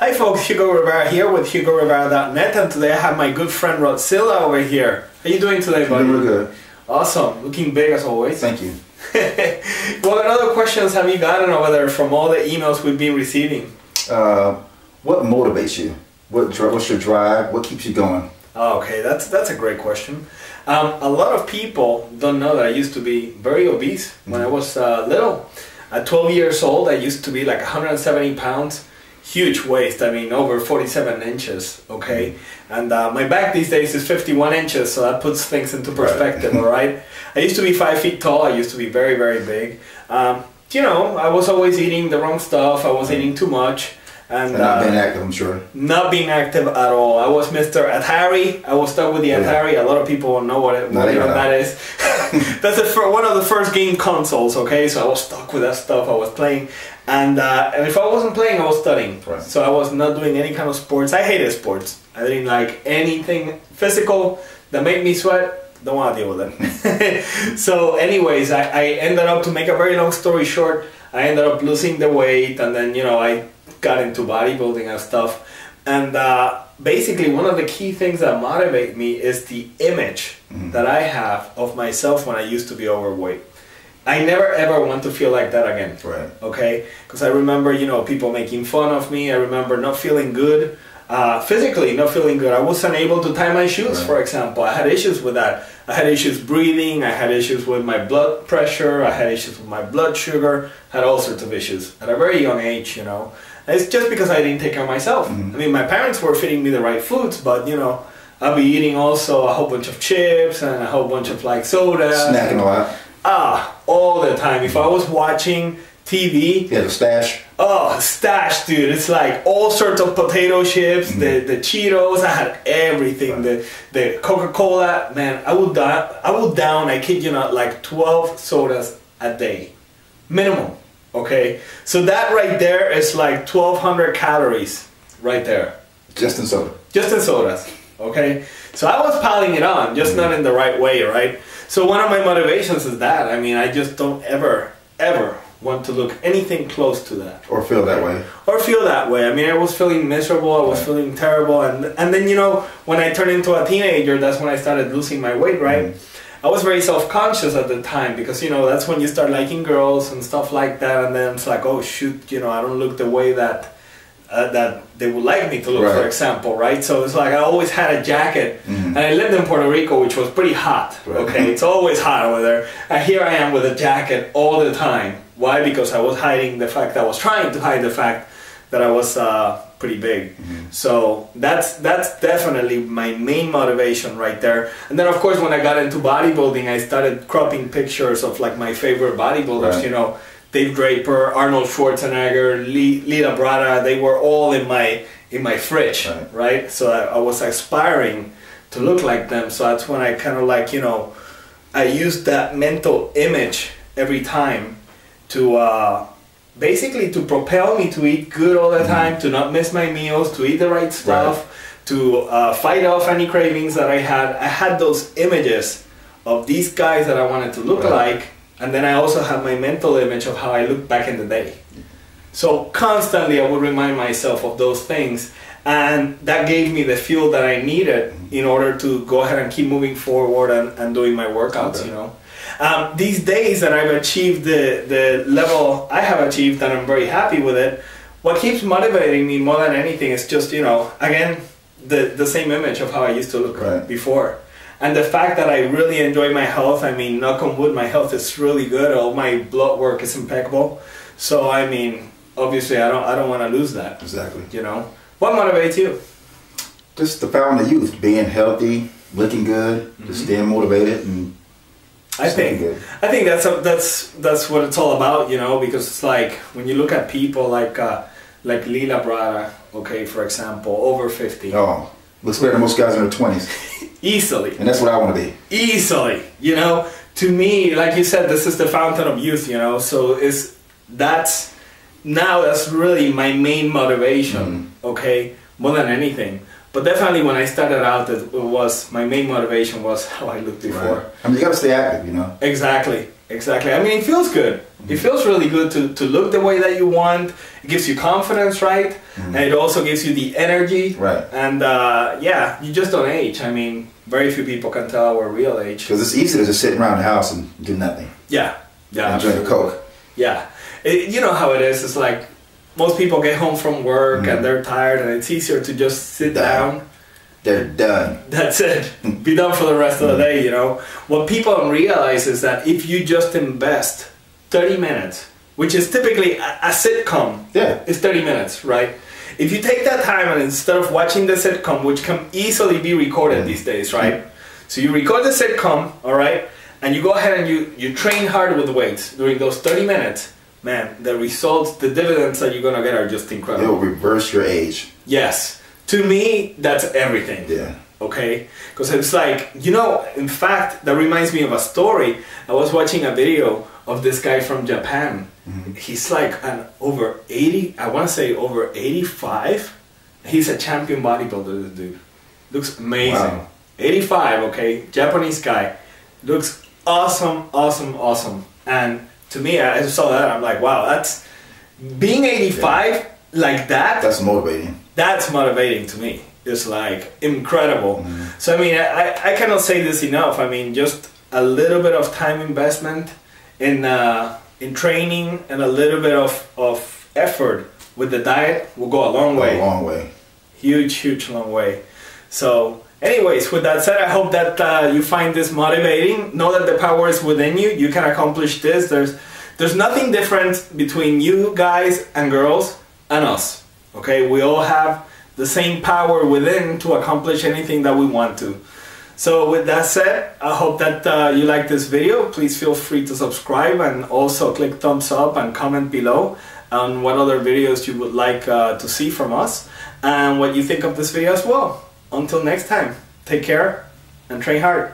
Hi folks, Hugo Rivera here with HugoRivera.net, and today I have my good friend Rodzilla over here. How you doing today, buddy? Doing really good. Awesome, looking big as always. Thank you. What other questions have you gotten over there from all the emails we've been receiving? What motivates you? What's your drive? What keeps you going? Oh, okay, that's a great question. A lot of people don't know that I used to be very obese when I was little. At 12 years old, I used to be like 170 pounds. Huge waist, I mean over 47 inches, okay? And my back these days is 51 inches, so that puts things into perspective, all right? I used to be 5 feet tall, I used to be very, very big. You know, I was always eating the wrong stuff, I was eating too much. And not being active, I'm sure. Not being active at all. I was Mr. Atari, I was stuck with the Atari. A lot of people don't know what that is. That's one of the first game consoles, okay? So I was stuck with that stuff, I was playing. And if I wasn't playing, I was studying. Right. So I was not doing any kind of sports. I hated sports. I didn't like anything physical that made me sweat. Don't want to deal with it. So anyways, I ended up, to make a very long story short, I ended up losing the weight, and then, you know, I got into bodybuilding and stuff. And basically one of the key things that motivate me is the image that I have of myself when I used to be overweight. I never ever want to feel like that again. Right. Okay? Because I remember, you know, people making fun of me. I remember not feeling good. Physically not feeling good. I wasn't able to tie my shoes, for example. I had issues with that. I had issues breathing. I had issues with my blood pressure. I had issues with my blood sugar. I had all sorts of issues at a very young age, you know. And it's just because I didn't take care of myself. I mean, my parents were feeding me the right foods, but, you know, I'll be eating also a whole bunch of chips and a whole bunch of like soda. Snacking a lot. All the time. If I was watching TV, yeah, the stash. Oh, stash, dude! It's like all sorts of potato chips, the Cheetos. I had everything. The Coca-Cola. Man, I would down. I kid you not, like 12 sodas a day, minimum. Okay, so that right there is like 1,200 calories, right there. Just in soda. Just in sodas. Okay, so I was piling it on, just not in the right way, right? So one of my motivations is that. I mean, I just don't ever want to look anything close to that. Or feel that way. Or feel that way. I mean, I was feeling miserable, I was feeling terrible, and then, you know, when I turned into a teenager, that's when I started losing my weight, right? I was very self-conscious at the time because, you know, that's when you start liking girls and stuff like that, and then it's like, oh shoot, you know, I don't look the way that they would like me to look, for example, right? So it's like I always had a jacket, and I lived in Puerto Rico, which was pretty hot, okay? It's always hot over there, and here I am with a jacket all the time. Why? Because I was hiding the fact, I was trying to hide the fact that I was pretty big. So that's definitely my main motivation right there. And then of course when I got into bodybuilding, I started cropping pictures of like my favorite bodybuilders, you know, Dave Draper, Arnold Schwarzenegger, Lita Brada. They were all in my fridge, right? So I was aspiring to look like them. So that's when I kind of like, you know, I used that mental image every time to basically to propel me to eat good all the time, to not miss my meals, to eat the right stuff, to fight off any cravings that I had. I had those images of these guys that I wanted to look like, and then I also have my mental image of how I looked back in the day. So constantly I would remind myself of those things, and that gave me the fuel that I needed in order to go ahead and keep moving forward and doing my workouts, you know. These days that I've achieved the level I have achieved, and I'm very happy with it, what keeps motivating me more than anything is just, you know, again, the same image of how I used to look before. And the fact that I really enjoy my health. I mean, knock on wood, my health is really good. All my blood work is impeccable. So, I mean, obviously I don't want to lose that. Exactly. You know? What motivates you? Just the power of the youth, being healthy, looking good, just staying motivated, and I think that's what it's all about, you know, because it's like when you look at people like Lila Brada, okay, for example, over 50. Oh, looks better than most guys in their 20s. Easily. And that's what I want to be. Easily, you know. To me, like you said, this is the fountain of youth, you know. So that's really my main motivation, okay, more than anything. But definitely when I started out, my main motivation was how I looked before. I mean, you got to stay active, you know. Exactly. Exactly. I mean, it feels good. It feels really good to look the way that you want. It gives you confidence, right? And it also gives you the energy. Right. And yeah, you just don't age. I mean, very few people can tell our real age. Because it's easy to just sit around the house and do nothing. Yeah. Yeah. And drink a Coke. Yeah. You know how it is. It's like most people get home from work and they're tired, and it's easier to just sit down. They're done. That's it. Be done for the rest of the day, you know. What people don't realize is that if you just invest 30 minutes, which is typically a sitcom, it's 30 minutes, right? If you take that time and instead of watching the sitcom, which can easily be recorded these days, right? So you record the sitcom, all right? And you go ahead and you train hard with weights during those 30 minutes. Man, the results, the dividends that you're going to get are just incredible. It'll reverse your age. Yes. To me, that's everything. Yeah. Okay? Because it's like, you know, in fact, that reminds me of a story. I was watching a video of this guy from Japan. He's like an over 80, I want to say over 85. He's a champion bodybuilder, this dude. Looks amazing. Wow. 85, okay? Japanese guy. Looks awesome, awesome, awesome. And to me, I saw that, I'm like, wow, that's... Being 85 like that... That's motivating. That's motivating to me. It's like incredible. So I mean, I cannot say this enough. I mean, just a little bit of time investment in training and a little bit of effort with the diet will go a long way. A long way. Huge, huge long way. So anyways, with that said, I hope that you find this motivating. Know that the power is within you. You can accomplish this. There's nothing different between you guys and girls and us. Okay, we all have the same power within to accomplish anything that we want to. So with that said, I hope that you like this video. Please feel free to subscribe and also click thumbs up and comment below on what other videos you would like to see from us and what you think of this video as well. Until next time, take care and train hard.